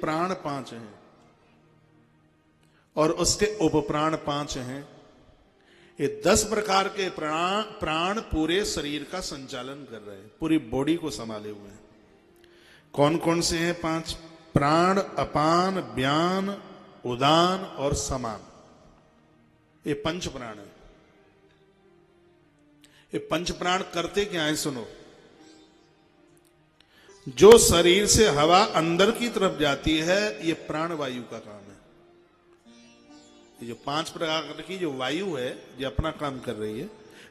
प्राण 5 हैं और उसके उपप्राण 5 हैं। ये 10 प्रकार के प्राण पूरे शरीर का संचालन कर रहे हैं, पूरी बॉडी को संभाले हुए हैं। कौन कौन से हैं 5? प्राण, अपान, व्यान, उदान और समान। ये 5 प्राण है। ये 5 प्राण करते क्या है सुनो। जो शरीर से हवा अंदर की तरफ जाती है ये प्राण वायु का काम है। ये जो 5 प्रकार की जो वायु है ये अपना काम कर रही है।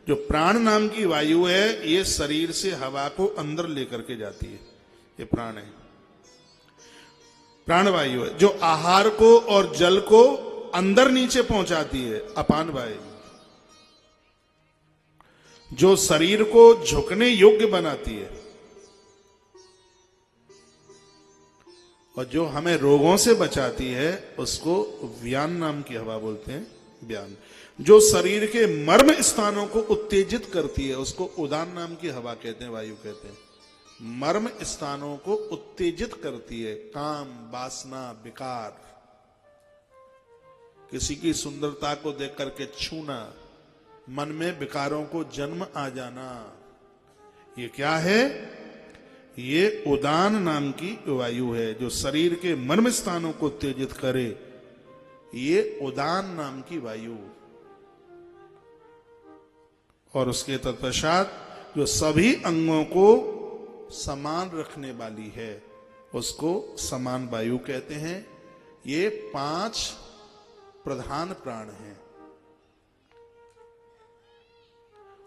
जो प्राण नाम की वायु है ये शरीर से हवा को अंदर लेकर के जाती है, ये प्राण है, प्राण वायु है। जो आहार को और जल को अंदर नीचे पहुंचाती है, अपान वायु। जो शरीर को झुकने योग्य बनाती है और जो हमें रोगों से बचाती है उसको व्यान नाम की हवा बोलते हैं, व्यान। जो शरीर के मर्म स्थानों को उत्तेजित करती है उसको उदान नाम की हवा कहते हैं, वायु कहते हैं। मर्म स्थानों को उत्तेजित करती है, काम, वासना, विकार, किसी की सुंदरता को देख करके छूना, मन में विकारों को जन्म आ जाना, ये क्या है? ये उदान नाम की वायु है। जो शरीर के मर्म स्थानों को उत्तेजित करे ये उदान नाम की वायु। और उसके तत्पश्चात जो सभी अंगों को समान रखने वाली है उसको समान वायु कहते हैं। ये 5 प्रधान प्राण हैं।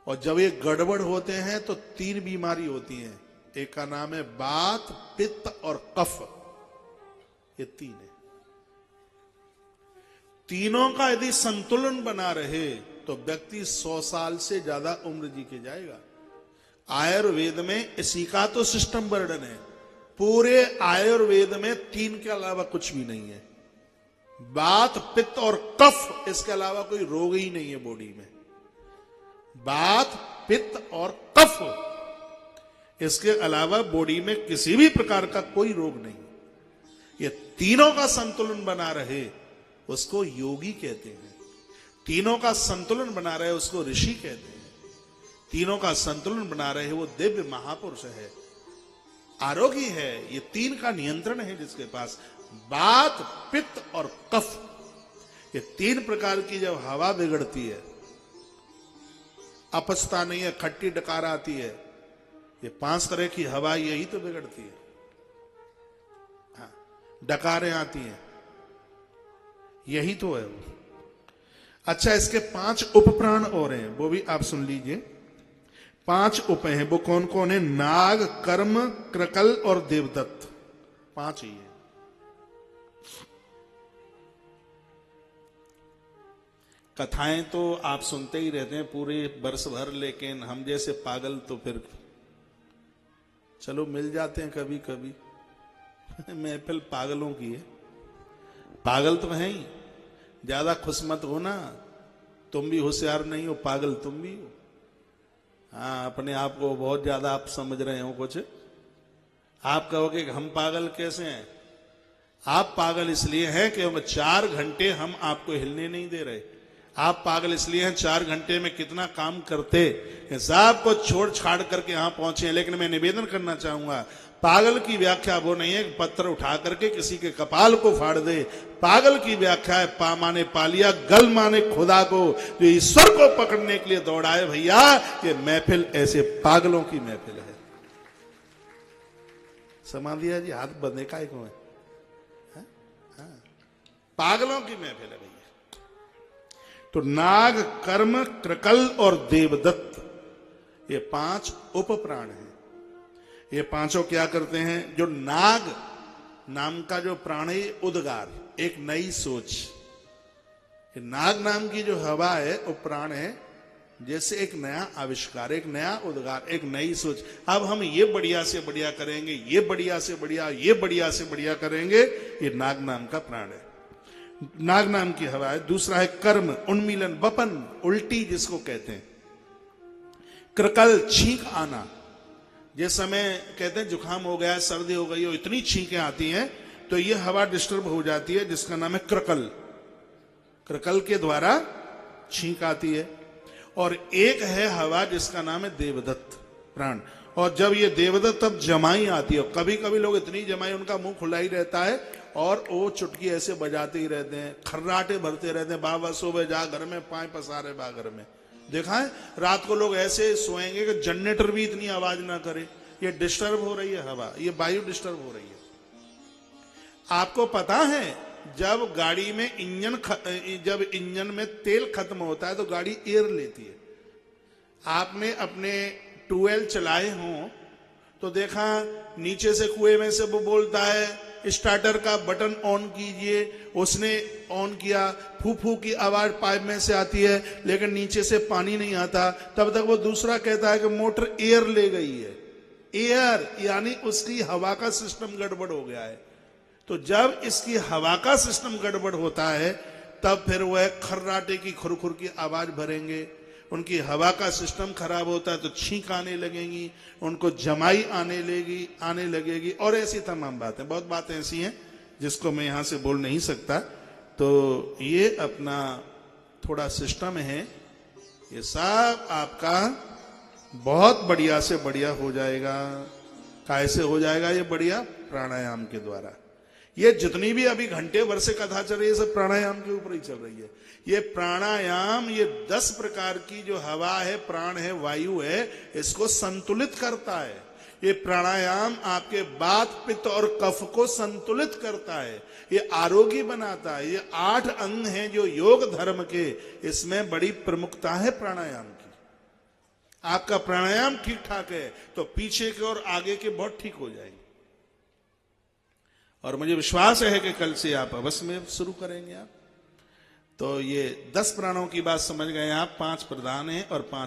और जब ये गड़बड़ होते हैं तो 3 बीमारी होती हैं। एक का नाम है वात, पित्त और कफ। ये 3 है। तीनों का यदि संतुलन बना रहे तो व्यक्ति 100 साल से ज्यादा उम्र जी के जाएगा। आयुर्वेद में इसी का तो सिस्टम वर्णन है। पूरे आयुर्वेद में 3 के अलावा कुछ भी नहीं है। वात, पित्त और कफ, इसके अलावा कोई रोग ही नहीं है बॉडी में। वात, पित्त और कफ, इसके अलावा बॉडी में किसी भी प्रकार का कोई रोग नहीं। ये तीनों का संतुलन बना रहे उसको योगी कहते हैं। तीनों का संतुलन बना रहे उसको ऋषि कहते हैं। तीनों का संतुलन बना रहे वो दिव्य महापुरुष है, आरोगी है। ये 3 का नियंत्रण है जिसके पास। वात, पित्त और कफ, ये 3 प्रकार की जब हवा बिगड़ती है, अपचता नहीं है, खट्टी डकार आती है, ये 5 तरह की हवा यही तो बिगड़ती है। हाँ, डकारें आती हैं, यही तो है वो। अच्छा, इसके 5 उपप्राण और हैं, वो भी आप सुन लीजिए। 5 उप हैं, वो कौन कौन है? नाग, कर्म, क्रकल और देवदत्त। 5 ही है। कथाएं तो आप सुनते ही रहते हैं पूरे वर्ष भर, लेकिन हम जैसे पागल तो फिर चलो मिल जाते हैं कभी कभी। महफिल पागलों की है। पागल तो हैं ही, ज्यादा खुश मत हो ना। तुम भी होशियार नहीं हो, पागल तुम भी हो। हाँ, अपने आप को बहुत ज्यादा आप समझ रहे हो कुछ। आप कहोगे कि हम पागल कैसे हैं? आप पागल इसलिए हैं कि 4 घंटे हम आपको हिलने नहीं दे रहे। आप पागल इसलिए हैं 4 घंटे में कितना काम करते, साहब को छोड़ छाड़ करके यहां पहुंचे। लेकिन मैं निवेदन करना चाहूंगा, पागल की व्याख्या वो नहीं है कि पत्थर उठा करके किसी के कपाल को फाड़ दे। पागल की व्याख्या है पा माने पा लिया, गल माने खुदा को, जो ईश्वर को पकड़ने के लिए दौड़ाए। भैया ये महफिल ऐसे पागलों की महफिल है। समझ लिया जी, हाथ बंधे का एक है। पागलों की महफिल है भैया। तो नाग, कर्म, क्रकल और देवदत्त, ये 5 उपप्राण हैं। ये 5 क्या करते हैं? जो नाग नाम का जो प्राण है, उद्गार, एक नई सोच। ये नाग नाम की जो हवा है वो प्राण है, जैसे एक नया आविष्कार, एक नया उद्गार, एक नई सोच। अब हम ये बढ़िया से बढ़िया करेंगे, ये बढ़िया से बढ़िया, ये बढ़िया से बढ़िया करेंगे। ये नाग नाम का प्राण है, नाग नाम की हवा है। दूसरा है कर्म, उन्मीलन, वपन, उल्टी जिसको कहते हैं। क्रकल, छींक आना। जिस समय कहते हैं जुकाम हो गया, सर्दी हो गई हो, इतनी छींकें आती हैं तो ये हवा डिस्टर्ब हो जाती है, जिसका नाम है क्रकल। क्रकल के द्वारा छींक आती है। और एक है हवा जिसका नाम है देवदत्त प्राण। और जब ये देवदत्त तब जमाई आती है, कभी कभी लोग इतनी जमाई, उनका मुंह खुला ही रहता है और वो चुटकी ऐसे बजाते ही रहते हैं, खर्राटे भरते रहते हैं, बाबा सोवे जा घर में, पाए पसारे बा घर में। देखा है रात को लोग ऐसे सोएंगे कि जनरेटर भी इतनी आवाज ना करे। ये डिस्टर्ब हो रही है हवा, ये वायु डिस्टर्ब हो रही है। आपको पता है जब गाड़ी में जब इंजन में तेल खत्म होता है तो गाड़ी एयर लेती है। आपने अपने ट्यूबवेल चलाए हों तो देखा नीचे से कुएं में से वो बोलता है स्टार्टर का बटन ऑन कीजिए, उसने ऑन किया, फू फू की आवाज पाइप में से आती है लेकिन नीचे से पानी नहीं आता। तब तक वो दूसरा कहता है कि मोटर एयर ले गई है। एयर यानी उसकी हवा का सिस्टम गड़बड़ हो गया है। तो जब इसकी हवा का सिस्टम गड़बड़ होता है तब फिर वह खर्राटे की खुरखुर की आवाज भरेंगे। उनकी हवा का सिस्टम खराब होता है तो छींक आने लगेंगी, उनको जमाई आने लगेगी और ऐसी तमाम बातें, बहुत बातें ऐसी हैं जिसको मैं यहां से बोल नहीं सकता। तो ये अपना थोड़ा सिस्टम है, ये सब आपका बहुत बढ़िया से बढ़िया हो जाएगा। कैसे हो जाएगा ये बढ़िया? प्राणायाम के द्वारा। ये जितनी भी अभी घंटे भर से कथा चल रही है सब प्राणायाम के ऊपर ही चल रही है। ये प्राणायाम ये 10 प्रकार की जो हवा है, प्राण है, वायु है, इसको संतुलित करता है। ये प्राणायाम आपके वात, पित्त और कफ को संतुलित करता है, ये आरोग्य बनाता है। ये 8 अंग हैं जो योग धर्म के, इसमें बड़ी प्रमुखता है प्राणायाम की। आपका प्राणायाम ठीक ठाक है तो पीछे के और आगे के बहुत ठीक हो जाएंगे। और मुझे विश्वास है कि कल से आप अवश्य में शुरू करेंगे आप। तो ये 10 प्राणों की बात समझ गए आप, 5 प्रधान हैं और 5